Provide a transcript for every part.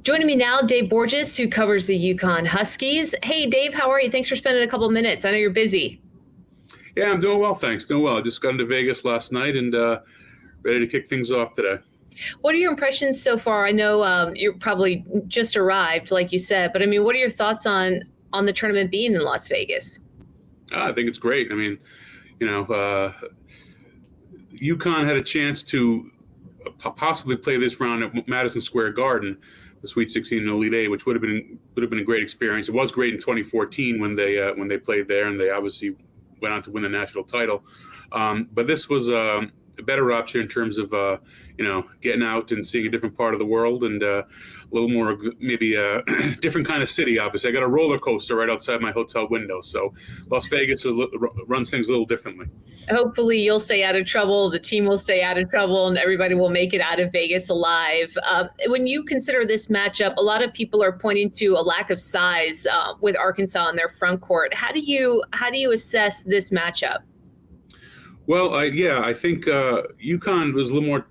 Joining me now, Dave Borges, who covers the UConn Huskies. Hey, Dave, how are you? Thanks for spending a couple minutes. I know you're busy. Yeah, I'm doing well, thanks. Doing well. I just got into Vegas last night and ready to kick things off today. What are your impressions so far? I know you're probably just arrived, like you said, but I mean, what are your thoughts on the tournament being in Las Vegas? I think it's great. I mean, UConn had a chance to possibly play this round at Madison Square Garden, the Sweet 16 and Elite Eight, which would have been a great experience. It was great in 2014 when they played there, and they obviously went on to win the national title. But this was a better option in terms of getting out and seeing a different part of the world and a little more maybe a different kind of city. Obviously, I got a roller coaster right outside my hotel window, so Las Vegas runs things a little differently. Hopefully you'll stay out of trouble, the team will stay out of trouble, and everybody will make it out of Vegas alive. When you consider this matchup, a lot of people are pointing to a lack of size with Arkansas on their front court. How do you assess this matchup? Well, I think UConn was a little more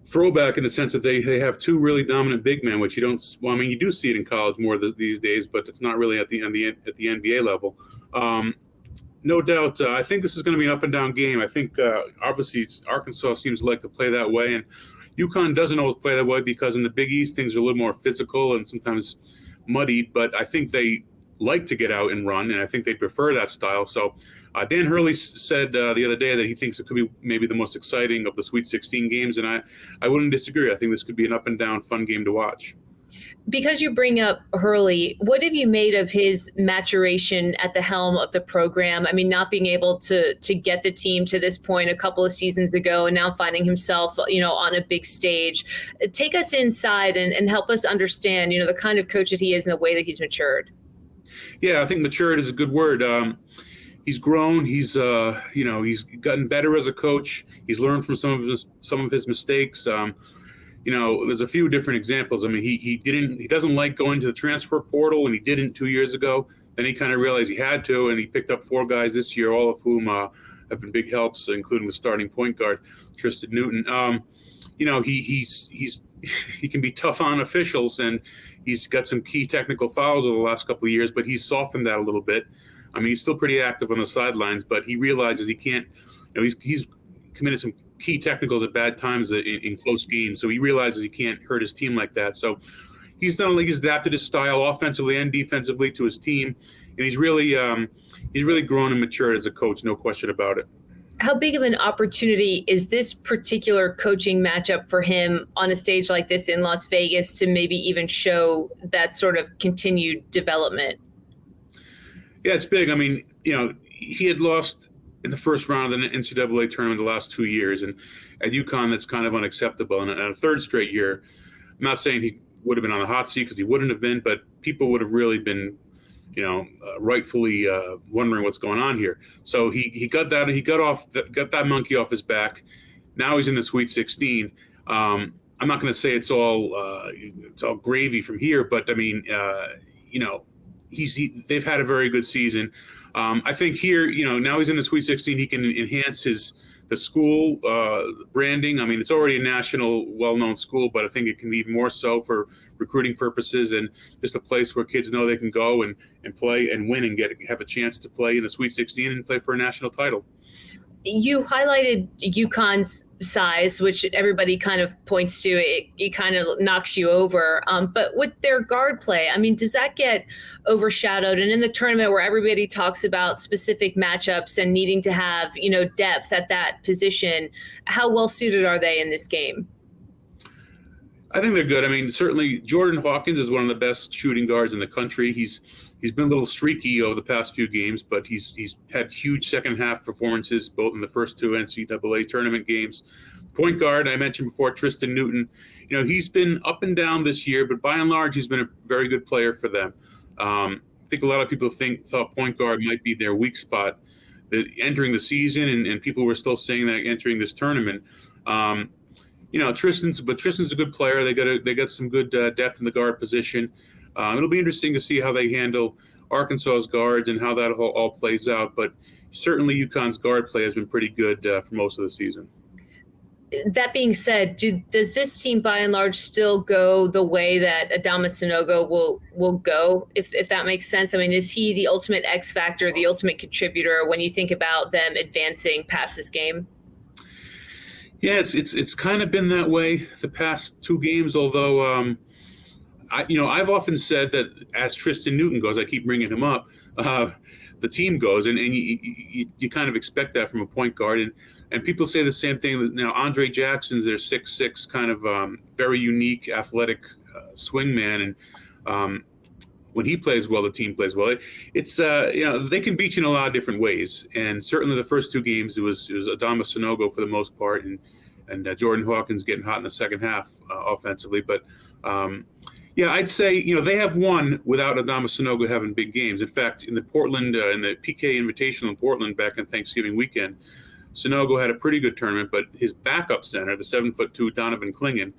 throwback in the sense that they have two really dominant big men, which you don't. Well, I mean, you do see it in college more these days, but it's not really at the NBA level. No doubt, I think this is going to be an up and down game. I think obviously Arkansas seems to like to play that way, and UConn doesn't always play that way because in the Big East things are a little more physical and sometimes muddied. But I think they like to get out and run, and I think they prefer that style. So Dan Hurleys said the other day that he thinks it could be maybe the most exciting of the Sweet 16 games, and I wouldn't disagree. I think this could be an up and down fun game to watch. Because you bring up Hurley, what have you made of his maturation at the helm of the program? I mean, not being able to get the team to this point a couple of seasons ago and now finding himself, on a big stage. Take us inside and help us understand, the kind of coach that he is and the way that he's matured. Yeah, I think matured is a good word. He's grown. He's he's gotten better as a coach. He's learned from some of his mistakes. There's a few different examples. I mean, he doesn't like going to the transfer portal, and he didn't 2 years ago. Then he kind of realized he had to, and he picked up 4 guys this year, all of whom have been big helps, including the starting point guard, Tristan Newton. He can be tough on officials, and he's got some key technical fouls over the last couple of years, but he's softened that a little bit. I mean, he's still pretty active on the sidelines, but he realizes he can't. He's committed some key technicals at bad times in close games, so he realizes he can't hurt his team like that. So he's adapted his style offensively and defensively to his team, and he's really grown and matured as a coach, no question about it. How big of an opportunity is this particular coaching matchup for him on a stage like this in Las Vegas to maybe even show that sort of continued development? Yeah, it's big. I mean, he had lost in the first round of the NCAA tournament the last 2 years, and at UConn that's kind of unacceptable. And a third straight year, I'm not saying he would have been on the hot seat because he wouldn't have been, but people would have really been, rightfully wondering what's going on here. So he got that, and he got that monkey off his back. Now he's in the Sweet 16. I'm not going to say it's all gravy from here, but I mean, they've had a very good season. I think here, now he's in the Sweet 16, he can enhance the school branding. I mean, it's already a national, well-known school, but I think it can be even more so for recruiting purposes and just a place where kids know they can go and play and win and have a chance to play in the Sweet 16 and play for a national title. You highlighted UConn's size, which everybody kind of points to. It kind of knocks you over. But with their guard play, I mean, does that get overshadowed? And in the tournament where everybody talks about specific matchups and needing to have, depth at that position, how well suited are they in this game? I think they're good. I mean, certainly Jordan Hawkins is one of the best shooting guards in the country. He's been a little streaky over the past few games, but he's had huge second half performances, both in the first 2 NCAA tournament games. Point guard, I mentioned before, Tristan Newton. He's been up and down this year, but by and large, he's been a very good player for them. I think a lot of people thought point guard might be their weak spot entering the season, and people were still saying that entering this tournament. Tristan's a good player. They got some good depth in the guard position. It'll be interesting to see how they handle Arkansas's guards and how that all plays out. But certainly UConn's guard play has been pretty good for most of the season. That being said, does this team by and large still go the way that Adama Sunogo will go, if that makes sense? I mean, is he the ultimate X factor, the ultimate contributor when you think about them advancing past this game? Yeah, it's kind of been that way the past two games. Although, I've often said that as Tristan Newton goes, I keep bringing him up. The team goes, and you kind of expect that from a point guard, and people say the same thing. Now, Andre Jackson's their 6'6", kind of very unique, athletic swingman, and when he plays well, the team plays well. It's they can beat you in a lot of different ways, and certainly the first two games it was Adama Sunogo for the most part, and Jordan Hawkins getting hot in the second half offensively, but. Yeah, I'd say, they have won without Adama Sunogo having big games. In fact, in the Portland, in the PK Invitational in Portland back on Thanksgiving weekend, Sunogo had a pretty good tournament, but his backup center, the 7'2" Donovan Clingan,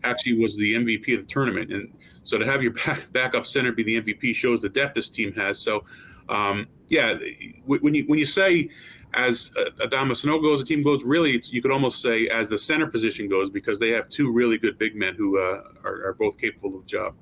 actually was the MVP of the tournament. And so to have your backup center be the MVP shows the depth this team has. So, when you say as Adama Sunogo as a team goes, really, you could almost say as the center position goes, because they have two really good big men who are both capable of the job.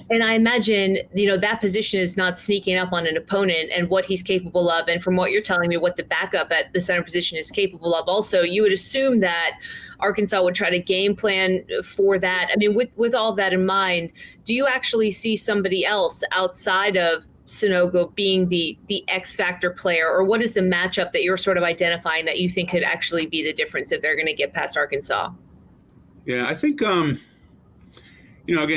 And I imagine, that position is not sneaking up on an opponent and what he's capable of. And from what you're telling me, what the backup at the center position is capable of. Also, you would assume that Arkansas would try to game plan for that. I mean, with all that in mind, do you actually see somebody else outside of Sunogo being the X factor player, or what is the matchup that you're sort of identifying that you think could actually be the difference if they're going to get past Arkansas? Yeah, I think, again,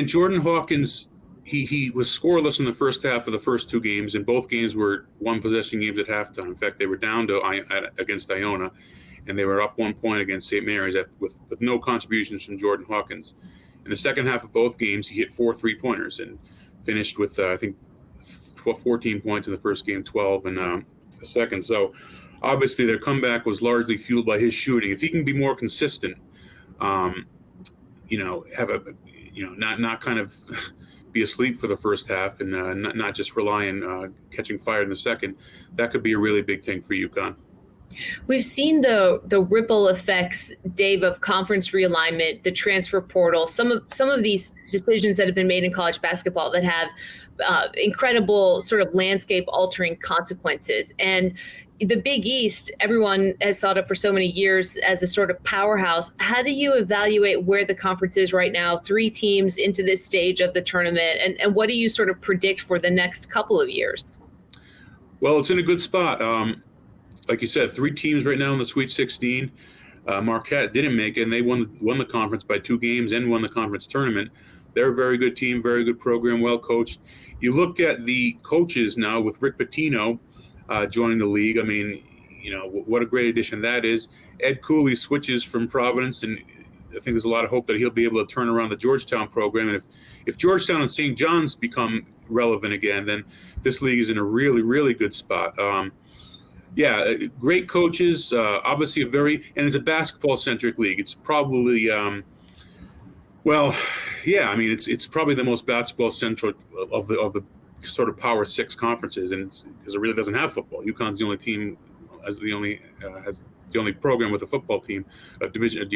Jordan Hawkins, he was scoreless in the first half of the first two games, and both games were one possession games at halftime. In fact, they were down against Iona, and they were up 1 point against St. Mary's with no contributions from Jordan Hawkins. In the second half of both games, he hit 4 3-pointers and finished with, I think, 14 points in the first game, 12 in the second. So obviously their comeback was largely fueled by his shooting. If he can be more consistent, have not kind of be asleep for the first half and not just rely on catching fire in the second, that could be a really big thing for UConn. We've seen the ripple effects, Dave, of conference realignment, the transfer portal, some of these decisions that have been made in college basketball that have incredible sort of landscape altering consequences. And the Big East, everyone has thought of for so many years as a sort of powerhouse. How do you evaluate where the conference is right now, 3 teams into this stage of the tournament, and what do you sort of predict for the next couple of years? Well, it's in a good spot. Like you said, 3 teams right now in the Sweet 16. Marquette didn't make it, and they won the conference by 2 games and won the conference tournament. They're a very good team, very good program, well coached. You look at the coaches now with Rick Pitino joining the league. I mean, what a great addition that is. Ed Cooley switches from Providence, and I think there's a lot of hope that he'll be able to turn around the Georgetown program. And if Georgetown and St. John's become relevant again, then this league is in a really, really good spot. Great coaches, obviously and it's a basketball-centric league. It's probably, it's probably the most basketball-centric of the sort of Power 6 conferences, and it's because it really doesn't have football. UConn's the only team, has the only program with a football team, a division,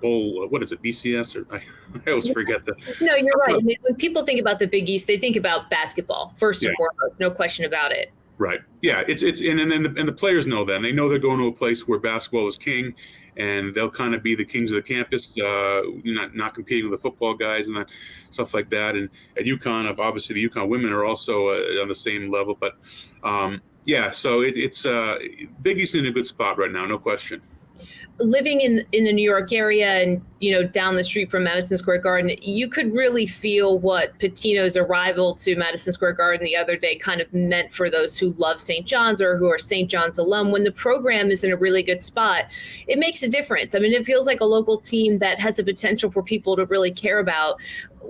bowl, what is it, BCS? Or I always forget that. No, you're right. I mean, when people think about the Big East, they think about basketball first and foremost, no question about it. Right. Yeah. And the players know that. And they know they're going to a place where basketball is king, and they'll kind of be the kings of the campus, not competing with the football guys and stuff like that. And at UConn, obviously the UConn women are also on the same level. But so it's Big East in a good spot right now, no question. Living in the New York area and, down the street from Madison Square Garden, you could really feel what Pitino's arrival to Madison Square Garden the other day kind of meant for those who love St. John's or who are St. John's alum. When the program is in a really good spot, it makes a difference. I mean, it feels like a local team that has a potential for people to really care about.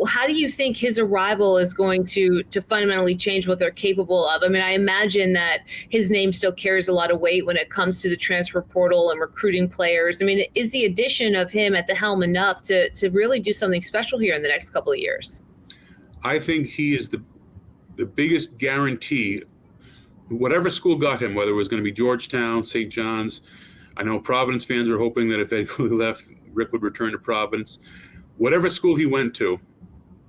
How do you think his arrival is going to fundamentally change what they're capable of? I mean, I imagine that his name still carries a lot of weight when it comes to the transfer portal and recruiting players. I mean, is the addition of him at the helm enough to really do something special here in the next couple of years? I think he is the biggest guarantee, whatever school got him, whether it was going to be Georgetown, St. John's, I know Providence fans are hoping that if Ed Cooley left, Rick would return to Providence. Whatever school he went to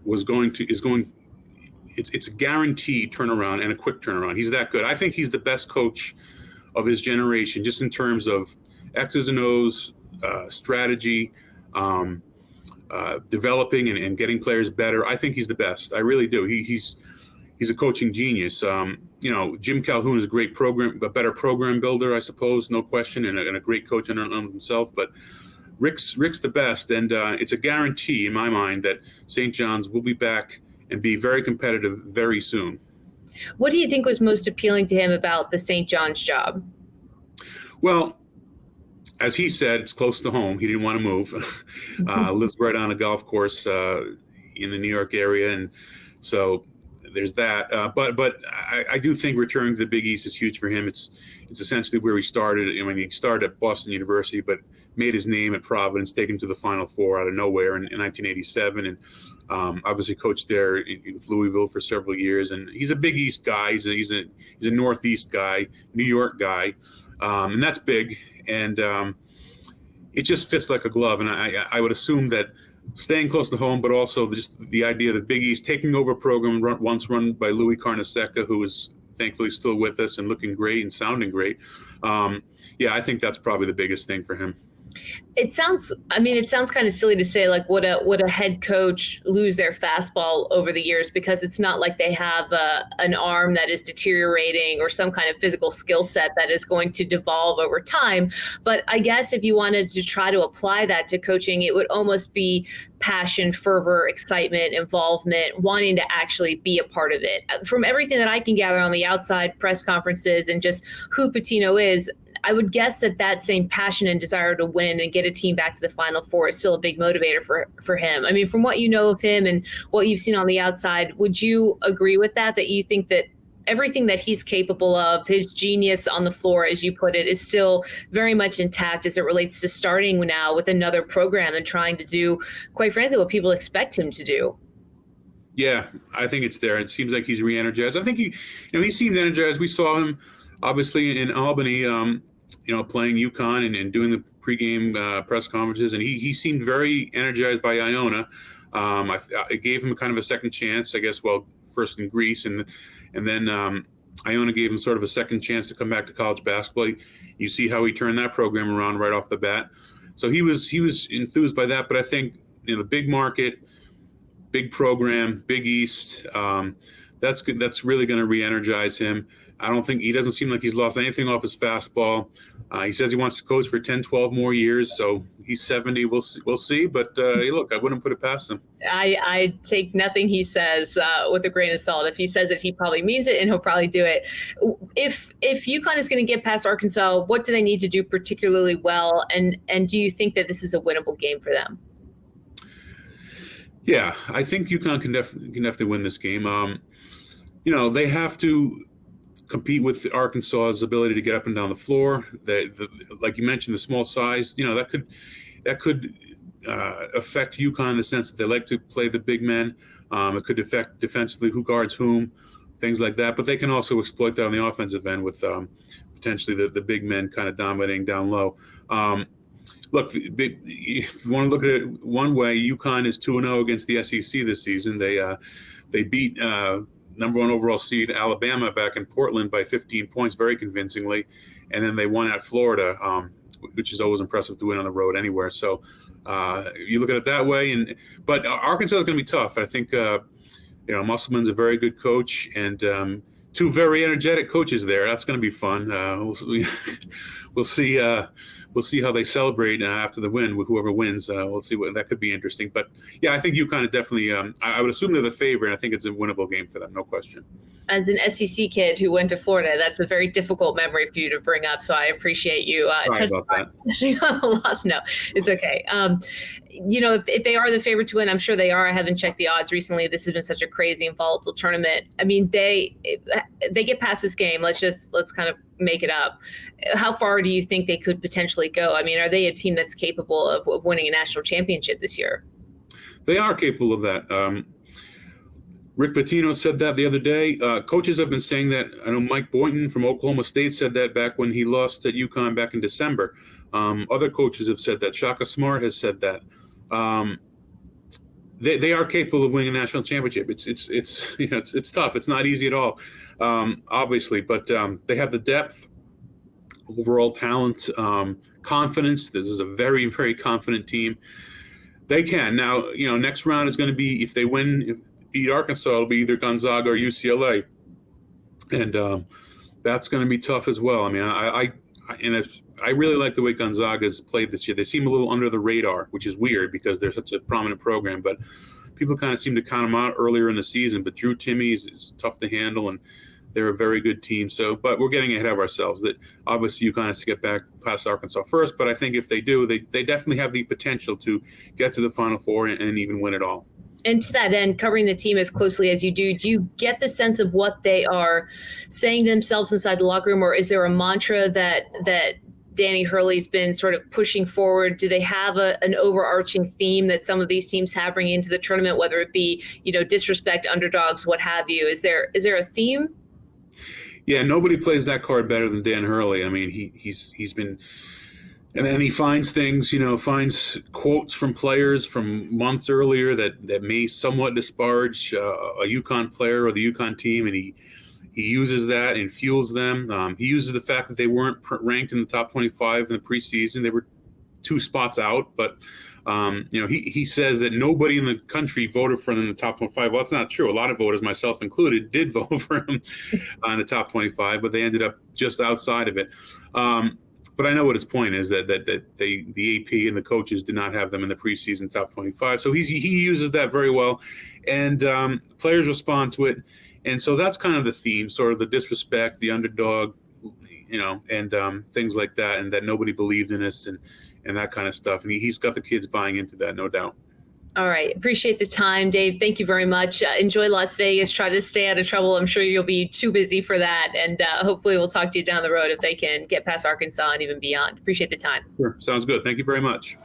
it's a guaranteed turnaround and a quick turnaround. He's that good. I think he's the best coach of his generation, just in terms of X's and O's, strategy, developing and getting players better. I think he's the best. I really do. He's a coaching genius. Jim Calhoun is a better program builder, I suppose, no question, and a great coach on himself. But Rick's the best, and it's a guarantee in my mind that St. John's will be back and be very competitive very soon. What do you think was most appealing to him about the St. John's job? Well, as he said, it's close to home. He didn't want to move. Lives right on a golf course in the New York area, and so there's that. But I do think returning to the Big East is huge for him. It's essentially where he started. I mean, he started at Boston University, but made his name at Providence, taken to the Final Four out of nowhere in 1987, and obviously coached there with Louisville for several years. And he's a Big East guy. He's a Northeast guy, New York guy, and that's big. And it just fits like a glove. And I would assume that staying close to home, but also just the idea of the Big East taking over a program once run by Louis Carnesecca, who is thankfully still with us and looking great and sounding great. I think that's probably the biggest thing for him. It sounds kind of silly to say, like, would a head coach lose their fastball over the years, because it's not like they have an arm that is deteriorating or some kind of physical skill set that is going to devolve over time. But I guess if you wanted to try to apply that to coaching, it would almost be passion, fervor, excitement, involvement, wanting to actually be a part of it. From everything that I can gather on the outside, press conferences, and just who Pitino is, I would guess that same passion and desire to win and get a team back to the Final Four is still a big motivator for him. I mean, from what you know of him and what you've seen on the outside, would you agree with that you think that everything that he's capable of, his genius on the floor, as you put it, is still very much intact as it relates to starting now with another program and trying to do, quite frankly, what people expect him to do? Yeah, I think it's there. It seems like he's re-energized. I think he seemed energized. We saw him obviously in Albany, playing UConn and doing the pregame press conferences, and he seemed very energized by Iona. I gave him kind of a second chance, I guess. Well, first in Greece, and then Iona gave him sort of a second chance to come back to college basketball. You see how he turned that program around right off the bat. So he was enthused by that. But I think the big market, big program, Big East, that's good. That's really going to re-energize him. I don't think he doesn't seem like he's lost anything off his fastball. He says he wants to coach for 10, 12 more years. So he's 70. We'll see. But look, I wouldn't put it past him. I take nothing he says with a grain of salt. If he says it, he probably means it, and he'll probably do it. If UConn is going to get past Arkansas, what do they need to do particularly well? And do you think that this is a winnable game for them? Yeah, I think UConn can definitely win this game. They have to compete with Arkansas's ability to get up and down the floor. Like you mentioned, the small size, that could affect UConn in the sense that they like to play the big men. It could affect defensively who guards whom, things like that. But they can also exploit that on the offensive end with potentially the big men kind of dominating down low. Look, if you want to look at it one way, UConn is 2-0 against the SEC this season. They beat number one overall seed Alabama back in Portland by 15 points, very convincingly, and then they won at Florida, which is always impressive to win on the road anywhere. So you look at it that way, but Arkansas is going to be tough. I think Musselman's a very good coach, and two very energetic coaches there. That's going to be fun. We'll see. We'll see how they celebrate after the win with whoever wins. We'll see that could be interesting. But yeah, I think UConn definitely. I would assume they're the favorite. And I think it's a winnable game for them, no question. As an SEC kid who went to Florida, that's a very difficult memory for you to bring up. So I appreciate you touching on the loss. No, it's okay. If they are the favorite to win, I'm sure they are. I haven't checked the odds recently. This has been such a crazy and volatile tournament. I mean, they get past this game. Let's kind of make it up. How far do you think they could potentially go? I mean, are they a team that's capable of winning a national championship this year? They are capable of that. Rick Pitino said that the other day. Coaches have been saying that. I know Mike Boynton from Oklahoma State said that back when he lost at UConn back in December. Other coaches have said that. Shaka Smart has said that. They are capable of winning a national championship. It's tough. It's not easy at all, obviously, but they have the depth, overall talent, confidence. This is a very, very confident team. They can. Now, next round is going to be, if they beat Arkansas, it'll be either Gonzaga or UCLA. And that's going to be tough as well. I mean, I really like the way Gonzaga's played this year. They seem a little under the radar, which is weird because they're such a prominent program, but people kind of seem to count them out earlier in the season. But Drew Timme is tough to handle, and they're a very good team. So, but we're getting ahead of ourselves. That obviously UConn has to get back past Arkansas first, but I think if they do, they definitely have the potential to get to the Final Four and even win it all. And to that end, covering the team as closely as you do you get the sense of what they are saying to themselves inside the locker room, or is there a mantra that Danny Hurley's been sort of pushing forward? Do they have an overarching theme that some of these teams have bringing into the tournament, whether it be, disrespect underdogs, what have you? Is there a theme? Yeah, nobody plays that card better than Dan Hurley. I mean, he's been, and then he finds things, finds quotes from players from months earlier that may somewhat disparage a UConn player or the UConn team, and he uses that and fuels them. He uses the fact that they weren't ranked in the top 25 in the preseason. They were 2 spots out, but he says that nobody in the country voted for them in the top 25. Well, that's not true. A lot of voters, myself included, did vote for him in the top 25, but they ended up just outside of it. But I know what his point is, that the AP and the coaches did not have them in the preseason top 25. So he uses that very well, and players respond to it. And so that's kind of the theme, sort of the disrespect, the underdog, and things like that, and that nobody believed in us and that kind of stuff. And he's got the kids buying into that, no doubt. All right. Appreciate the time, Dave. Thank you very much. Enjoy Las Vegas. Try to stay out of trouble. I'm sure you'll be too busy for that. And hopefully we'll talk to you down the road if they can get past Arkansas and even beyond. Appreciate the time. Sure. Sounds good. Thank you very much.